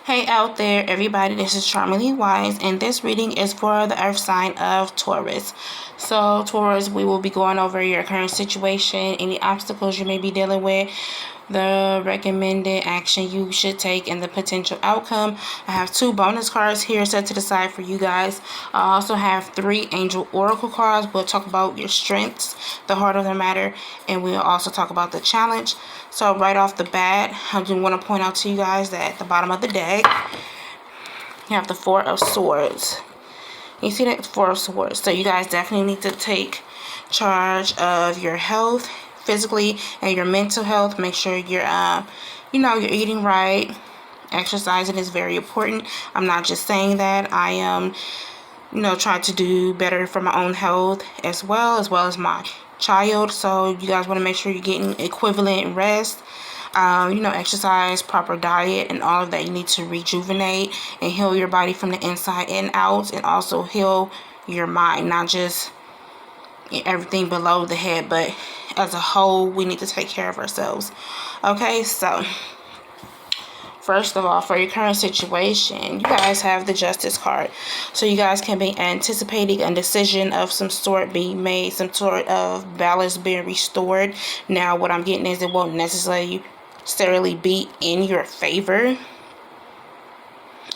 Hey out there, everybody, this is Charmely Wise, and this reading is for the earth sign of Taurus. So, Taurus, we will be going over your current situation, any obstacles you may be dealing with, the recommended action you should take, and the potential outcome. I have 2 bonus cards here set to the side for you guys. I also have 3 angel oracle cards. We'll talk about your strengths, the heart of the matter, and we'll also talk about the challenge. So right off the bat, I do want to point out to you guys that at the bottom of the deck, you have the 4 of Swords. You see that 4 of Swords. So you guys definitely need to take charge of your health, physically, and your mental health. Make sure you're, you're eating right. Exercising is very important. I'm not just saying that. I am, trying to do better for my own health as well as my child. So you guys want to make sure you're getting equivalent rest. Exercise, proper diet, and all of that. You need to rejuvenate and heal your body from the inside and out, and also heal your mind, not just everything below the head, but as a whole, we need to take care of ourselves. Okay, so first of all, for your current situation, you guys have the Justice card. So you guys can be anticipating a decision of some sort being made, some sort of balance being restored. Now, what I'm getting is it won't necessarily be in your favor.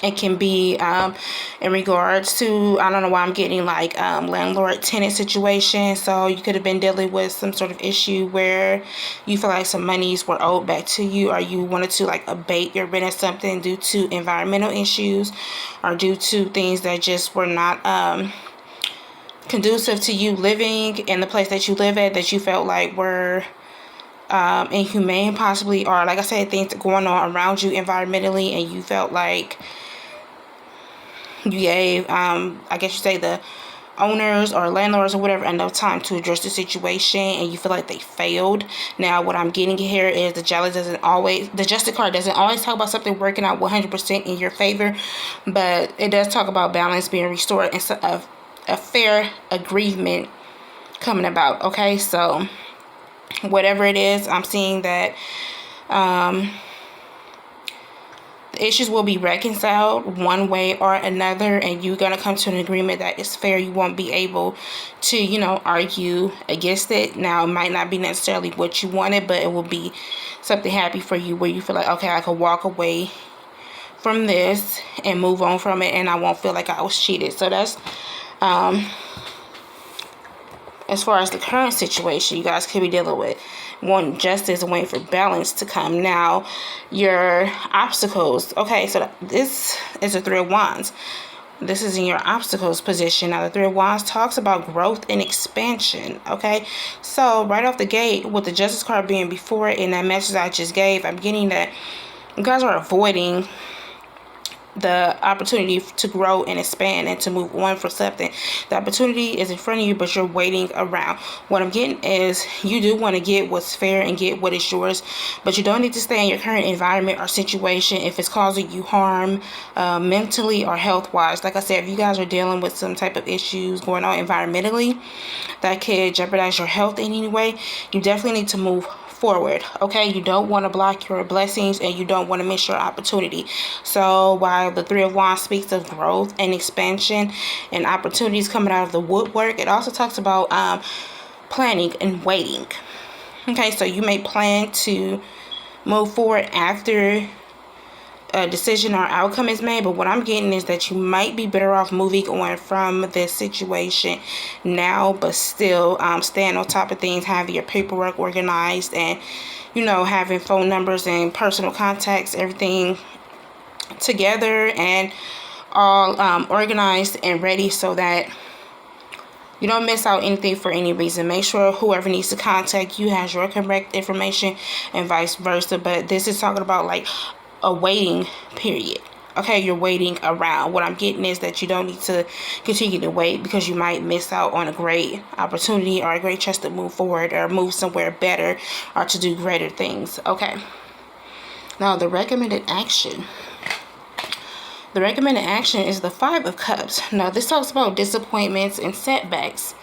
It can be in regards to, I don't know why I'm getting like landlord-tenant situation. So you could have been dealing with some sort of issue where you feel like some monies were owed back to you, or you wanted to like abate your rent or something due to environmental issues, or due to things that just were not conducive to you living in the place that you live at, that you felt like were inhumane possibly, or like I said, things going on around you environmentally, and you felt like you gave I guess you say the owners or landlords or whatever enough time to address the situation, and you feel like they failed. Now what I'm getting here is the Justice card doesn't always talk about something working out 100% in your favor, but it does talk about balance being restored and a fair agreement coming about. Okay, so whatever it is, I'm seeing that the issues will be reconciled one way or another, and you're going to come to an agreement that is fair. You won't be able to, argue against it. Now, it might not be necessarily what you wanted, but it will be something happy for you where you feel like, okay, I could walk away from this and move on from it, and I won't feel like I was cheated. So that's as far as the current situation you guys could be dealing with. Wanting justice and waiting for balance to come. Now, your obstacles. Okay, so this is a 3 of Wands. This is in your obstacles position. Now, the 3 of Wands talks about growth and expansion. Okay, so right off the gate, with the Justice card being before it, and that message I just gave, I'm getting that you guys are avoiding the opportunity to grow and expand and to move on for something. The opportunity is in front of you, but you're waiting around. What I'm getting is you do want to get what's fair and get what is yours, but you don't need to stay in your current environment or situation if it's causing you harm mentally or health-wise. Like I said, if you guys are dealing with some type of issues going on environmentally that could jeopardize your health in any way, you definitely need to move forward. Okay, you don't want to block your blessings, and you don't want to miss your opportunity. So while the 3 of Wands speaks of growth and expansion and opportunities coming out of the woodwork, it also talks about planning and waiting. Okay, so you may plan to move forward after a decision or outcome is made, but what I'm getting is that you might be better off moving on from this situation now, but still staying on top of things, having your paperwork organized, and having phone numbers and personal contacts, everything together and all organized and ready, so that you don't miss out anything for any reason. Make sure whoever needs to contact you has your correct information, and vice versa. But this is talking about like a waiting period. Okay, you're waiting around. What I'm getting is that you don't need to continue to wait, because you might miss out on a great opportunity or a great chance to move forward or move somewhere better or to do greater things. Okay, now the recommended action. The recommended action is the 5 of Cups. Now, this talks about disappointments and setbacks.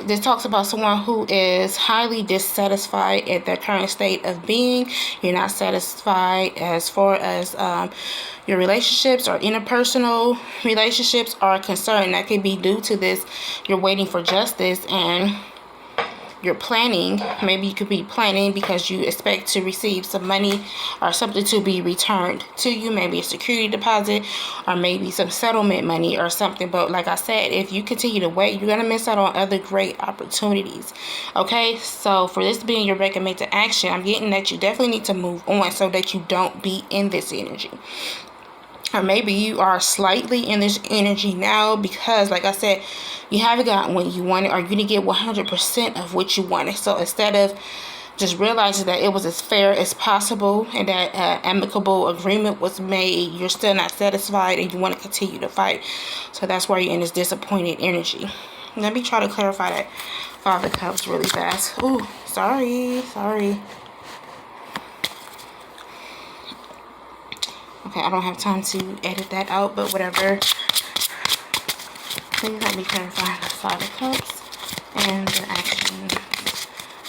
this talks about someone who is highly dissatisfied at their current state of being. You're not satisfied as far as your relationships or interpersonal relationships are concerned. That could be due to this. You're waiting for justice, and you're planning. Maybe you could be planning because you expect to receive some money or something to be returned to you, maybe a security deposit or maybe some settlement money or something. But like I said, if you continue to wait, you're going to miss out on other great opportunities. Okay, so for this being your recommended action, I'm getting that you definitely need to move on so that you don't be in this energy. Or maybe you are slightly in this energy now because, like I said, you haven't gotten what you wanted, or you didn't get 100% of what you wanted. So instead of just realizing that it was as fair as possible and that amicable agreement was made, you're still not satisfied and you want to continue to fight. So that's why you're in this disappointed energy. Let me try to clarify that Five of Cups really fast. Ooh, sorry. Okay, I don't have time to edit that out, but whatever. Please let me clarify the Five of Cups and the action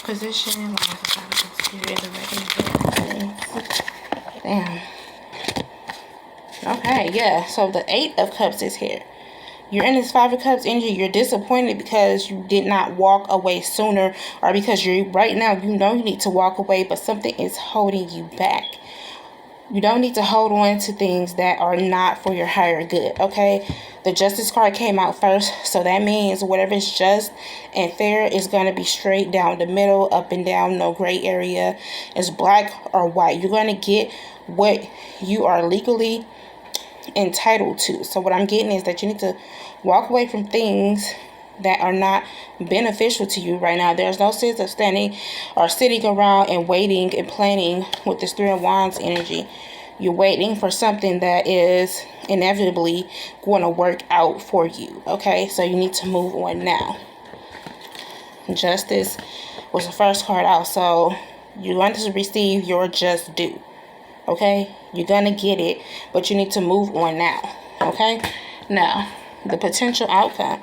position. Why is the Five of Cups here? The Damn. Okay, yeah. So the Eight of Cups is here. You're in this Five of Cups energy. You're disappointed because you did not walk away sooner, or because you're right now, you know you need to walk away, but something is holding you back. You don't need to hold on to things that are not for your higher good, okay? The Justice card came out first, so that means whatever is just and fair is going to be straight down the middle, up and down, no gray area. It's black or white. You're going to get what you are legally entitled to. So what I'm getting is that you need to walk away from things that are not beneficial to you right now. There's no sense of standing or sitting around and waiting and planning with this Three of Wands energy. You're waiting for something that is inevitably going to work out for you. Okay, so you need to move on now. Justice was the first card out, so you're going to receive your just due. Okay, you're going to get it, but you need to move on now. Okay, now the potential outcome.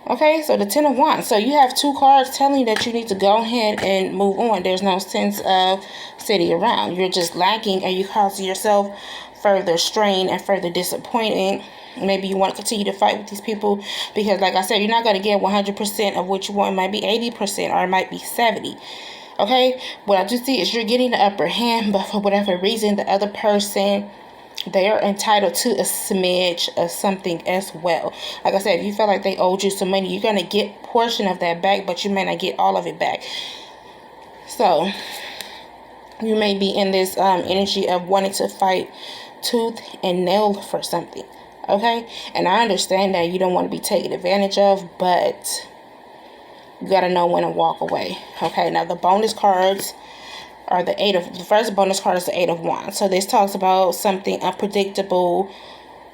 Okay, so the Ten of Wands. So you have two cards telling you that you need to go ahead and move on. There's no sense of sitting around. You're just lacking, and you cause yourself further strain and further disappointment. Maybe you want to continue to fight with these people because, like I said, you're not going to get 100% of what you want. It might be 80% or it might be 70%. Okay, what I do see is you're getting the upper hand, but for whatever reason, the other person, they are entitled to a smidge of something as well. Like I said, if you feel like they owed you some money, you're going to get a portion of that back, but you may not get all of it back. So you may be in this energy of wanting to fight tooth and nail for something. Okay, and I understand that you don't want to be taken advantage of, but you got to know when to walk away. Okay, now the bonus cards are the first bonus card is the Eight of Wands. So this talks about something unpredictable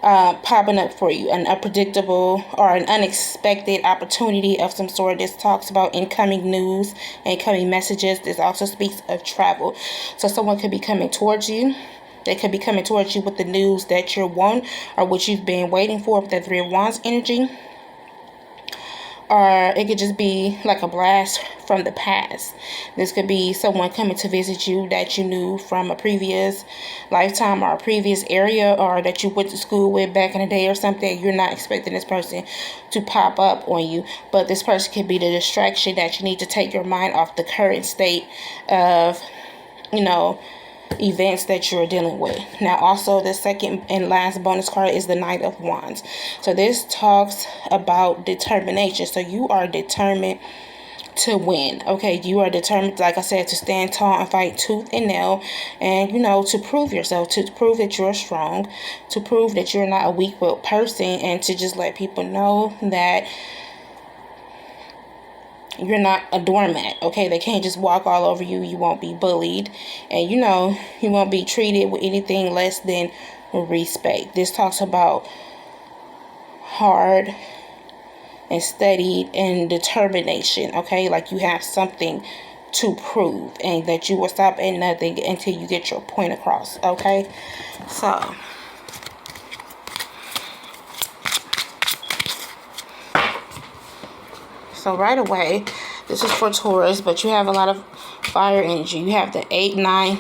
popping up for you, an unpredictable or an unexpected opportunity of some sort. This talks about incoming news, incoming messages. This also speaks of travel. So someone could be coming towards you. They could be coming towards you with the news that you want or what you've been waiting for with that Three of Wands energy. Or it could just be like a blast from the past. This could be someone coming to visit you that you knew from a previous lifetime or a previous area, or that you went to school with back in the day or something. You're not expecting this person to pop up on you, but this person could be the distraction that you need to take your mind off the current state of, events that you're dealing with. Now also the second and last bonus card is the Knight of Wands. So this talks about determination. So you are determined to win. Okay, you are determined, like I said, to stand tall and fight tooth and nail, and to prove yourself, to prove that you're strong, to prove that you're not a weak-willed person, and to just let people know that you're not a doormat. Okay, they can't just walk all over you. You won't be bullied, and you won't be treated with anything less than respect. This talks about hard and studied and determination. Okay, like you have something to prove, and that you will stop at nothing until you get your point across. Okay, so So right away, this is for Taurus, but you have a lot of fire energy. You have the 8, 9,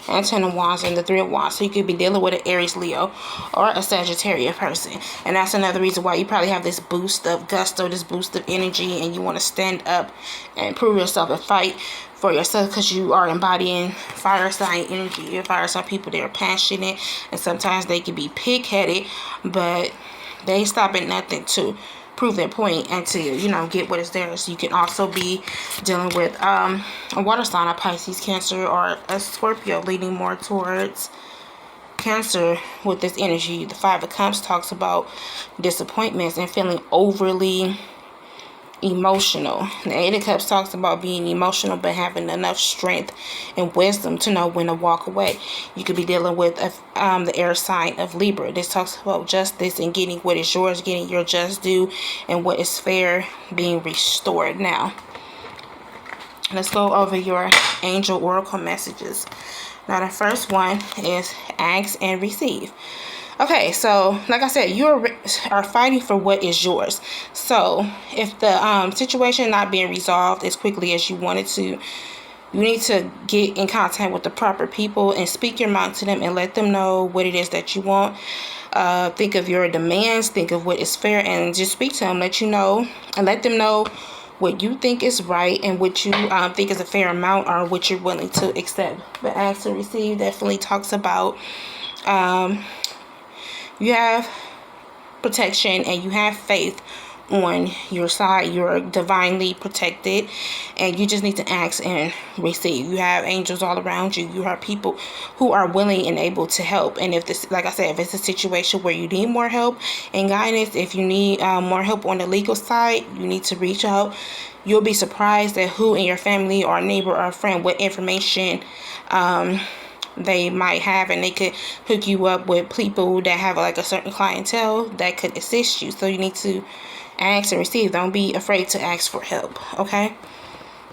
and 10 of Wands and the 3 of Wands. So you could be dealing with an Aries, Leo, or a Sagittarius person. And that's another reason why you probably have this boost of gusto, this boost of energy, and you want to stand up and prove yourself and fight for yourself, because you are embodying fire sign energy. Your fire sign people, they're passionate, and sometimes they can be pig-headed, but they ain't stopping nothing to prove their point and to, you know, get what is theirs. You can also be dealing with a water sign, a Pisces, Cancer, or a Scorpio, leaning more towards Cancer with this energy. The 5 of Cups talks about disappointments and feeling overly emotional. The 8 of Cups talks about being emotional but having enough strength and wisdom to know when to walk away. You could be dealing with the air sign of Libra. This talks about justice and getting what is yours, getting your just due, and what is fair being restored. Now, let's go over your angel oracle messages. Now, the first one is ask and receive. Okay, so like I said, you are fighting for what is yours. So if the situation not being resolved as quickly as you wanted to, you need to get in contact with the proper people and speak your mind to them and let them know what it is that you want. Think of your demands, think of what is fair, and just speak to them, let you know, and let them know what you think is right and what you think is a fair amount, or what you're willing to accept. But ask and receive definitely talks about you have protection and you have faith on your side. You're divinely protected, and you just need to ask and receive. You have angels all around you. You have people who are willing and able to help. And if this, like I said, if it's a situation where you need more help and guidance, if you need more help on the legal side, you need to reach out. You'll be surprised at who in your family or neighbor or friend, what information they might have, and they could hook you up with people that have like a certain clientele that could assist you. So you need to ask and receive. Don't be afraid to ask for help. Okay,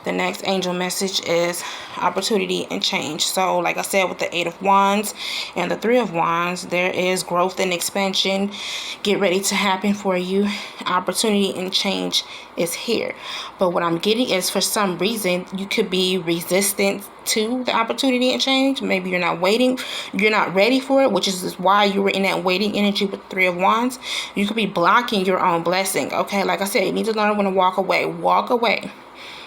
the next angel message is opportunity and change. So like I said, with the 8 of Wands and the 3 of Wands, there is growth and expansion get ready to happen for you. Opportunity and change is here. But what I'm getting is, for some reason, you could be resistant to the opportunity and change. Maybe you're not ready for it, which is why you were in that waiting energy with 3 of Wands. You could be blocking your own blessing. Okay, like I said, you need to learn when to walk away. Walk away.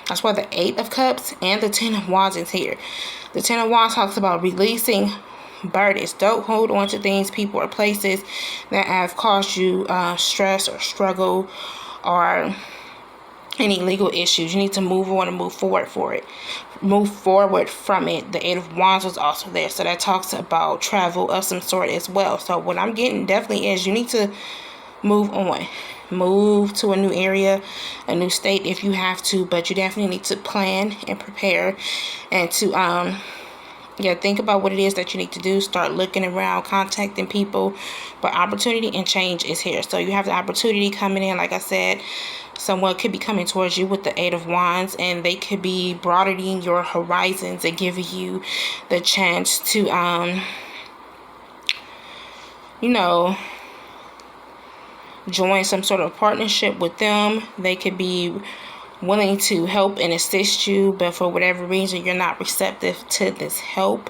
That's why the 8 of Cups and the 10 of Wands is here. The 10 of Wands talks about releasing burdens. Don't hold on to things, people, or places that have caused you stress or struggle or any legal issues. You need to move on and move forward for it. Move forward from it. The 8 of Wands was also there. So that talks about travel of some sort as well. So what I'm getting definitely is you need to move on. Move to a new area, a new state if you have to, but you definitely need to plan and prepare and to think about what it is that you need to do. Start looking around, contacting people. But opportunity and change is here. So you have the opportunity coming in. Like I said, someone could be coming towards you with the 8 of Wands, and they could be broadening your horizons and giving you the chance to join some sort of partnership with them. They could be willing to help and assist you, but for whatever reason you're not receptive to this help.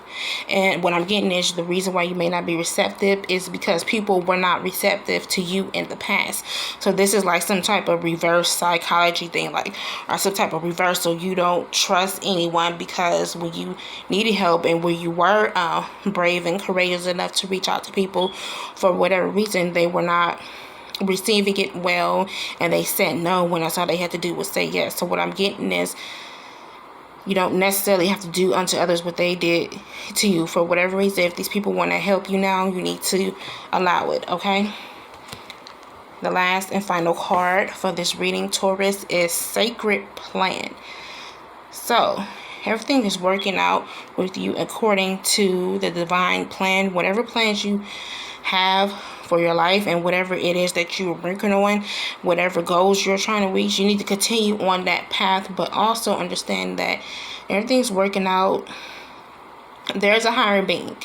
And what I'm getting is, the reason why you may not be receptive is because people were not receptive to you in the past. So this is like some type of reverse psychology thing, like, or some type of reversal. You don't trust anyone because when you needed help and when you were brave and courageous enough to reach out to people, for whatever reason they were not receiving it well, and they said no when that's all they had to do was say yes. So what I'm getting is, you don't necessarily have to do unto others what they did to you. For whatever reason, if these people want to help you now, you need to allow it. Okay, the last and final card for this reading, Taurus, is Sacred Plan. So everything is working out with you according to the divine plan. Whatever plans you have for your life and whatever it is that you're working on, whatever goals you're trying to reach, you need to continue on that path, but also understand that everything's working out. There's a higher being,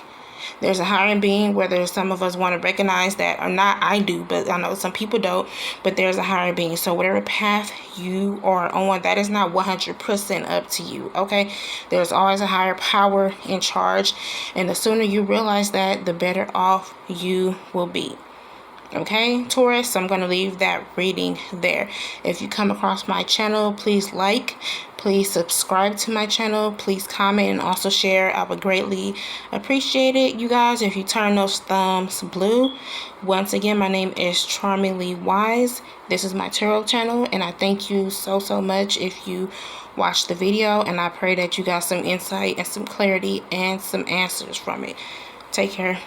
There's a higher being, whether some of us want to recognize that or not. I do, but I know some people don't. But there's a higher being. So whatever path you are on, that is not 100% up to you, okay? There's always a higher power in charge. And the sooner you realize that, the better off you will be. Okay, Taurus, so I'm going to leave that reading there. If you come across my channel, please like, please subscribe to my channel, please comment, and also share. I would greatly appreciate it, you guys, if you turn those thumbs blue. Once again, my name is Charmingly Wise. This is my tarot channel, and I thank you so much if you watched the video, and I pray that you got some insight and some clarity and some answers from it. Take care.